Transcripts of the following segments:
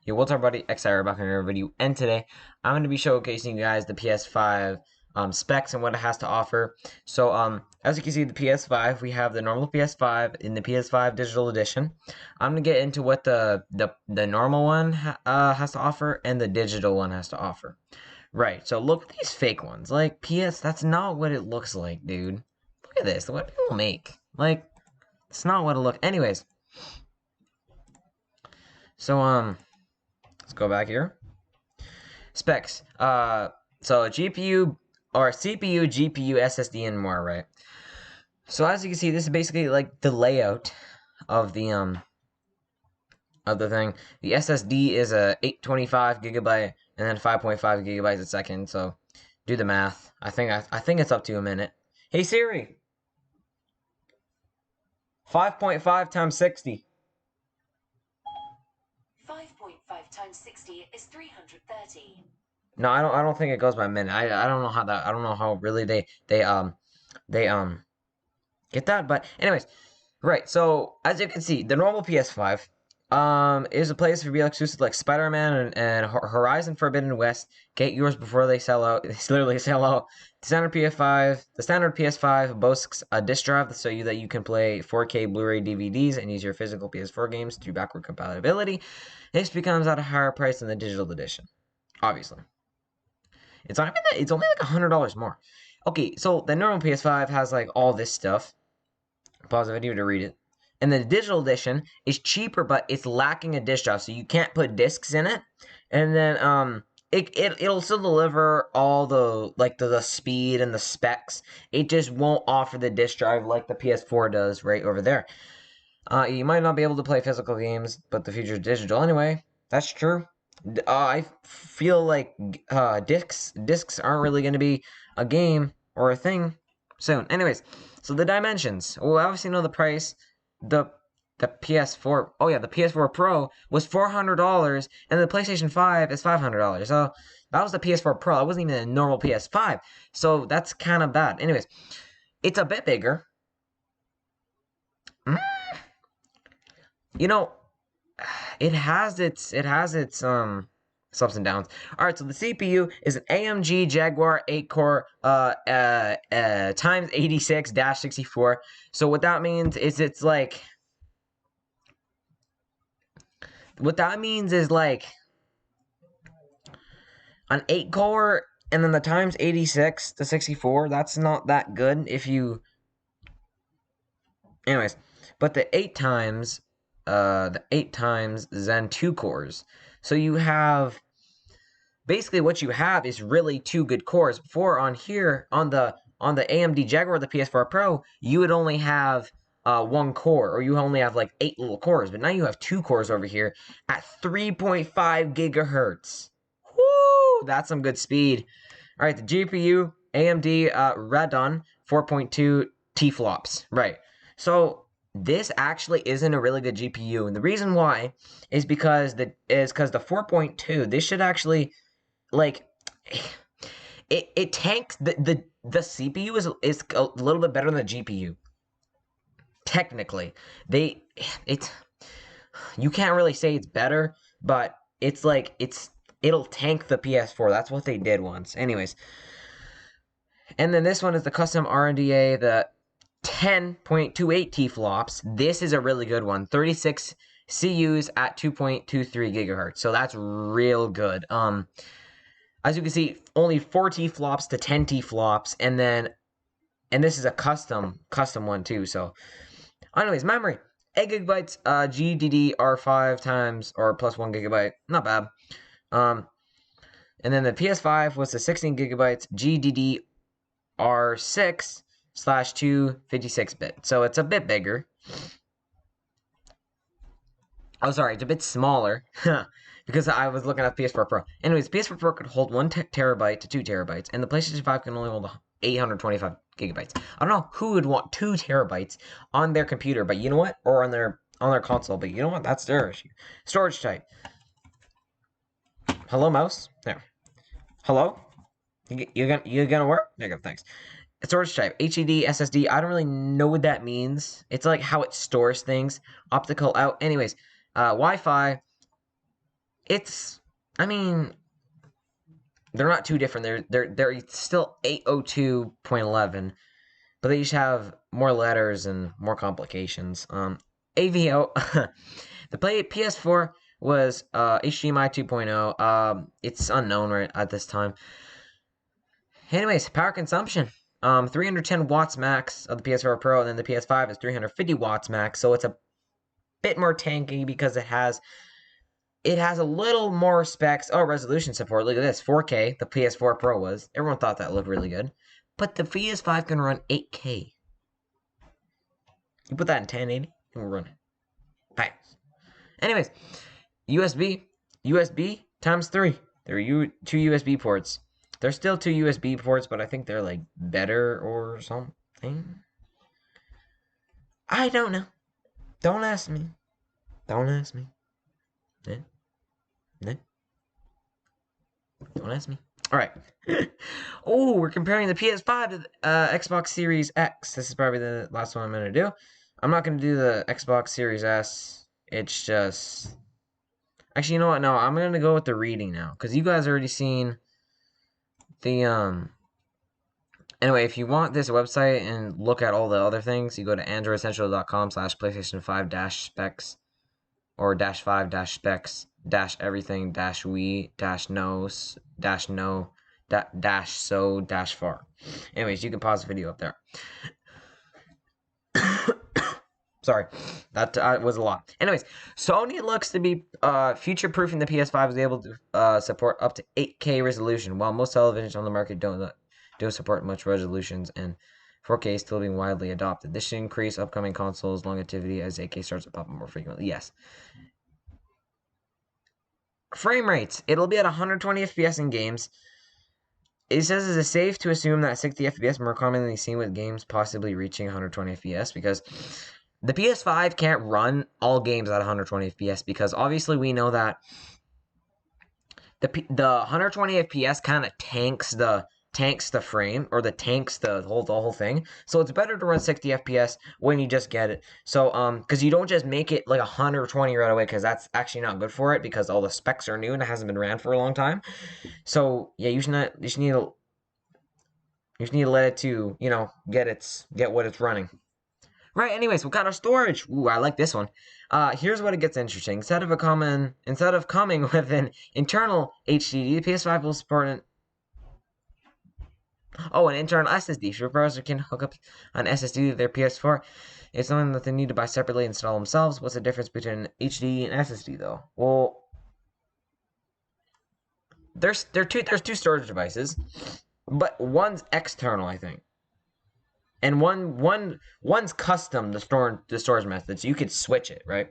Yo, what's up, buddy? XR back in another video, and today I'm going to be showcasing you guys the PS5 specs and what it has to offer. So, as you can see, the PS5, we have the normal PS5 in the PS5 Digital Edition. I'm going to get into what the normal one has to offer and the digital one has to offer. Right, so look at these fake ones. Like, that's not what it looks like, dude. Look at this, what people make. Like, it's not what it looks. Anyways, so, let's go back here. Specs. So GPU or CPU, GPU, SSD, and more, right? So as you can see, this is basically like the layout of the thing. The SSD is a 825 gigabyte and then 5.5 gigabytes a second. So do the math. I think it's up to a minute. Hey Siri. 5.5 times 60. 5.5 times 60 is 330. No, I don't think it goes by minute. I don't know how that. I don't know how really they get that. But anyways, right. So as you can see, the normal PS5 is a place for real exclusives like Spider-Man and Horizon Forbidden West. Get yours before they sell out. They literally sell out. The standard PS5 boasts a disc drive so that you can play 4K Blu-ray DVDs and use your physical PS4 games through backward compatibility. This becomes at a higher price than the digital edition, obviously. It's not even that. It's only like $100 more. Okay, so the normal PS5 has like all this stuff. Pause the video to read it. And the digital edition is cheaper, but it's lacking a disc drive, so you can't put discs in it. And then it'll still deliver all the speed and the specs. It just won't offer the disc drive like the PS4 does right over there. You might not be able to play physical games, but the future is digital anyway. That's true. I feel like discs aren't really going to be a game or a thing soon. Anyways, so the dimensions. Well, we obviously know the price. The PS4. Oh yeah, the PS4 Pro was $400, and the PlayStation 5 is $500. So that was the PS4 Pro. It wasn't even a normal PS5. So that's kind of bad. Anyways, it's a bit bigger. You know, it has its ups and downs. All right, so the CPU is an AMG Jaguar 8-core times 86-64. So what that means is like an 8-core and then the times 86 to 64. That's not that good if you. Anyways, but the 8 times Zen 2 cores. So you have basically what you have is really 2 good cores. Before on here on the AMD Jaguar, the PS4 Pro, you would only have 1 core, or you only have like 8 little cores. But now you have 2 cores over here at 3.5 gigahertz. Woo! That's some good speed. All right, the GPU AMD Radeon 4.2 T-flops. Right. So this actually isn't a really good GPU, and the reason why is because the 4.2. This should actually like it tanks the CPU is a little bit better than the GPU. Technically, you can't really say it's better, but it'll tank the PS4. That's what they did once. Anyways, and then this one is the custom RDNA, the 10.28 T-flops. This is a really good one. 36 CUs at 2.23 gigahertz. So that's real good. As you can see, only 4 T-flops to 10 T-flops, and this is a custom one too. So, anyways, memory 8 gigabytes, GDDR5 times or plus 1 gigabyte, not bad. And then the PS5 was the 16 gigabytes, GDDR6 / 256-bit. So it's a bit bigger. Oh, sorry, it's a bit smaller. Because I was looking at PS4 Pro. Anyways, PS4 Pro could hold 1 terabyte to 2 terabytes, and the PlayStation 5 can only hold 825 gigabytes. I don't know who would want 2 terabytes on their computer, but you know what? Or on their console, but you know what? That's their issue. Storage type. Hello, mouse. There. Hello. You gonna work? There you go. Thanks. Storage type, HDD, SSD. I don't really know what that means. It's like how it stores things. Optical out. Anyways, Wi-Fi. it's, I mean, they're not too different. They're still 802.11, but they each have more letters and more complications. AVO, the PS4 was HDMI 2.0. It's unknown right at this time. Anyways, power consumption. 310 watts max of the PS4 Pro, and then the PS5 is 350 watts max. So it's a bit more tanky because it has a little more specs. Oh, resolution support. Look at this, 4K. The PS4 Pro was. Everyone thought that looked really good, but the PS5 can run 8K. You put that in 1080, it will run it fast. Anyways, USB times 3. There are 2 USB ports. There's still 2 USB ports, but I think they're like better or something. I don't know. Don't ask me. Don't ask me. Yeah. Don't ask me. All right. Oh, we're comparing the PS5 to the Xbox Series X. This is probably the last one I'm going to do. I'm not going to do the Xbox Series S. It's just... Actually, you know what? No, I'm going to go with the reading now. Because you guys already seen the... Anyway, if you want this website and look at all the other things, you go to androidessential.com/PlayStation 5-specs or -5-specs -everything -we -nos -no -so -far. Anyways, you can pause the video up there. Sorry, that was a lot. Anyways, Sony looks to be future-proofing the PS5 is able to support up to 8K resolution, while most televisions on the market don't support much resolutions, and 4K is still being widely adopted. This should increase upcoming consoles' longevity as 8K starts to pop up more frequently. Yes. Frame rates. It'll be at 120 FPS in games. It says it's safe to assume that 60 FPS more commonly seen with games possibly reaching 120 FPS because the PS5 can't run all games at 120 FPS because obviously we know that the 120 FPS kind of tanks the frame, or tanks the whole thing. So it's better to run 60 FPS when you just get it. So because you don't just make it like 120 right away, because that's actually not good for it, because all the specs are new and it hasn't been ran for a long time. So yeah, you just need to let it to, get what it's running. Right, anyways, what kind of storage? Ooh, I like this one. Here's what it gets interesting. Instead of coming with an internal HDD, the PS5 will support an internal SSD. If your browser can hook up an SSD to their PS4, it's something that they need to buy separately and install themselves. What's the difference between HDD and SSD, though? Well, there's two storage devices, but one's external, I think, and one's custom. The storage methods, you could switch it, right?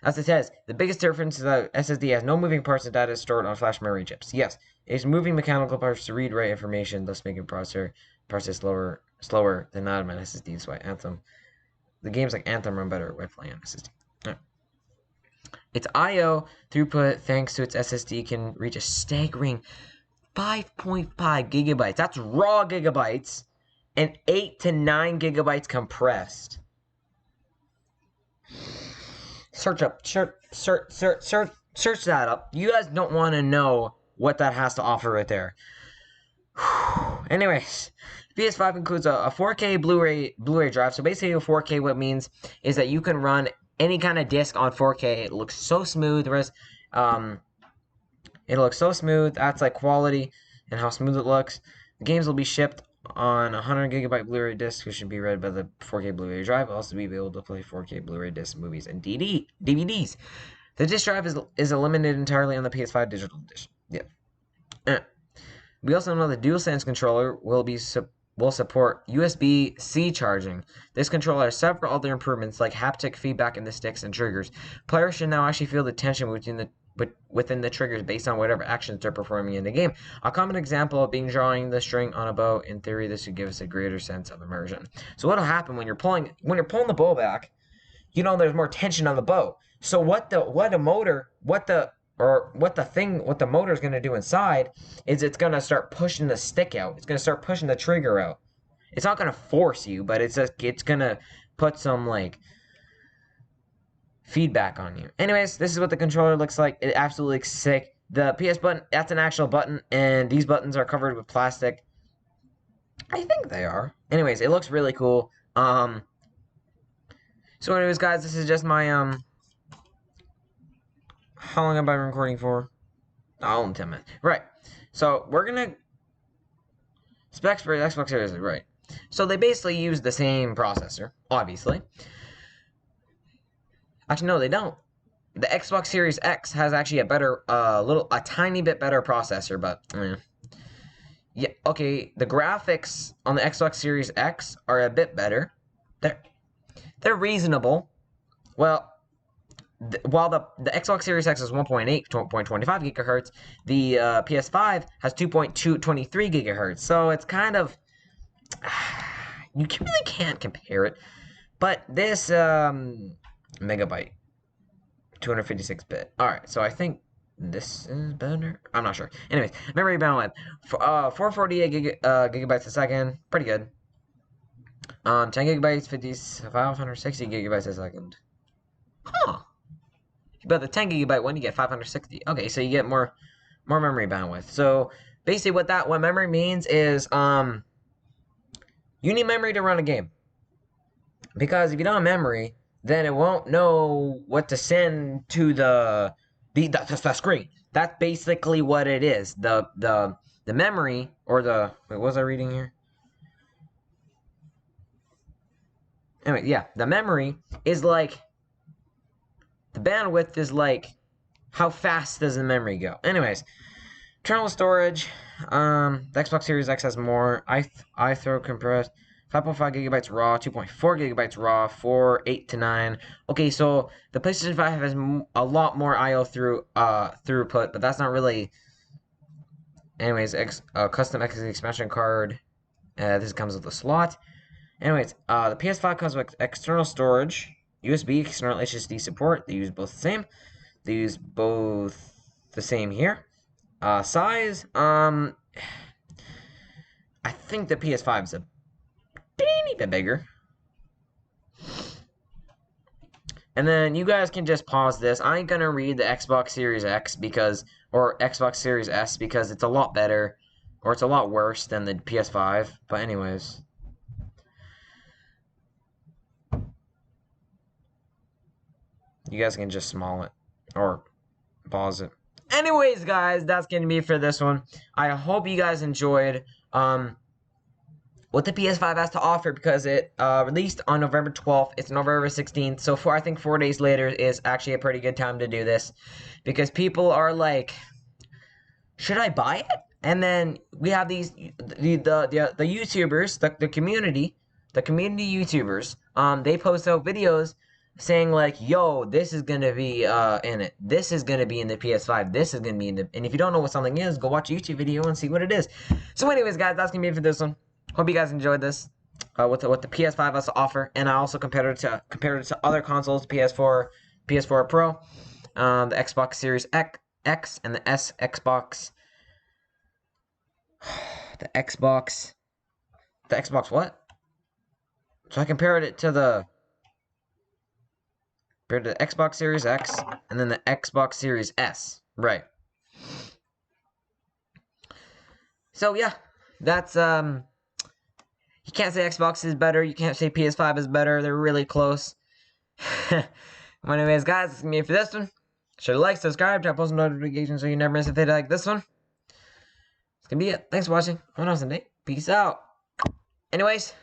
As it says, the biggest difference is that SSD has no moving parts and data is stored on flash memory chips. Yes, it's moving mechanical parts to read, write information, thus making process slower than that of an SSD. That's why the games like Anthem run better by playing on SSD. Right. Its I/O throughput, thanks to its SSD, can reach a staggering 5.5 gigabytes. That's raw gigabytes, and 8 to 9 gigabytes compressed. Search that up. You guys don't want to know what that has to offer right there. Anyways, PS5 includes a 4K Blu-ray drive. So basically, a 4K, what it means is that you can run any kind of disc on 4K. It looks so smooth. It looks so smooth. That's like quality and how smooth it looks. The games will be shipped on a 100 gigabyte Blu-ray disc, which should be read by the 4K Blu-ray drive. Also be able to play 4K Blu-ray disc movies and DVDs. The disc drive is eliminated entirely on the PS5 digital edition. Yep. We also know the DualSense controller will support USB-C charging. This controller has several other improvements like haptic feedback in the sticks and triggers. Players should now actually feel the tension within the triggers based on whatever actions they're performing in the game. A common example of being drawing the string on a bow. In theory, this would give us a greater sense of immersion. So what'll happen when you're pulling the bow back? There's more tension on the bow. So what the motor is going to do inside is it's going to start pushing the stick out. It's going to start pushing the trigger out. It's not going to force you, but it's going to put some like feedback on you. Anyways, this is what the controller looks like. It absolutely looks sick. The PS button, that's an actual button, and these buttons are covered with plastic. I think they are. Anyways, it looks really cool. So anyways, guys, this is just my, how long have I been recording for? Oh, only 10 minutes. Right. So, we're gonna... Specs for Xbox Series, right. So, they basically use the same processor, obviously. Actually, no, they don't. The Xbox Series X has actually a better, a tiny bit better processor, but, yeah, okay, the graphics on the Xbox Series X are a bit better. They're reasonable. Well, while the Xbox Series X is 1.8, 2.25 gigahertz, the PS5 has 2.23 gigahertz. So it's kind of... you really can't compare it. But this megabyte, 256-bit. Alright, so I think this is better. I'm not sure. Anyways, memory bandwidth. 448 gigabytes a second. Pretty good. 10 gigabytes, 560 gigabytes a second. Huh. But the 10 gigabyte one, you get 560. Okay, so you get more memory bandwidth. So basically, what memory means is you need memory to run a game. Because if you don't have memory, then it won't know what to send to the screen. That's basically what it is. The memory or the wait, what was I reading here? Anyway, yeah, the memory is like the bandwidth is like how fast does the memory go. Anyways, internal storage. The Xbox Series X has more. I throw compressed. 5.5 gigabytes raw, 2.4 gigabytes raw, 4, 8 to 9. Okay, so the PlayStation 5 has a lot more I/O throughput, but that's not really. Anyways, custom XD expansion card. This comes with a slot. Anyways, the PS5 comes with external storage, USB, external HDD support. They use both the same. They use both the same here. Size, I think the PS5 is a teeny bit bigger. And then you guys can just pause this. I ain't gonna read the Xbox Series X or Xbox Series S because it's a lot better, or it's a lot worse than the PS5. But anyways. You guys can just small it or pause it. Anyways, guys, that's going to be for this one. I hope you guys enjoyed what the PS5 has to offer because it released on November 12th. It's November 16th. So I think 4 days later is actually a pretty good time to do this because people are like, should I buy it? And then we have the YouTubers, the community YouTubers. They post out videos saying like, yo, this is gonna be in it. This is gonna be in the PS5. This is gonna be in the. And if you don't know what something is, go watch a YouTube video and see what it is. So, anyways, guys, that's gonna be it for this one. Hope you guys enjoyed this. What the PS5 has to offer, and I also compared it to other consoles, PS4 Pro, the Xbox Series X, and the S Xbox. The Xbox what? So I compared it to the Xbox Series X and then the Xbox Series S. Right. So yeah, that's you can't say Xbox is better, you can't say PS5 is better, they're really close. Anyways, guys, that's me for this one. Should like, subscribe, turn on post notifications so you never miss a video like this one. It's gonna be it. Thanks for watching. Have an awesome day. Peace out. Anyways,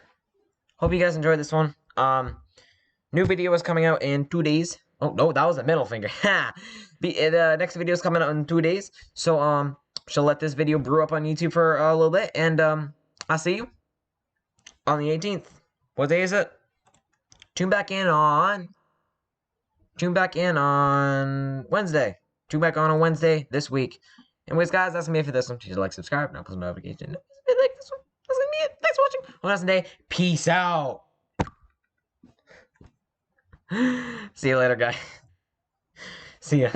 hope you guys enjoyed this one. New video is coming out in 2 days. Oh, no, that was a middle finger. The next video is coming out in 2 days. So, shall let this video brew up on YouTube for a little bit. And, I'll see you on the 18th. What day is it? Tune back in on Wednesday. Tune back on Wednesday this week. Anyways, guys, that's gonna be it for this one. Please like, subscribe, and post notification. Like this one. That's gonna be it. Thanks for watching. Have an awesome day. Peace out. See you later, guys. See ya.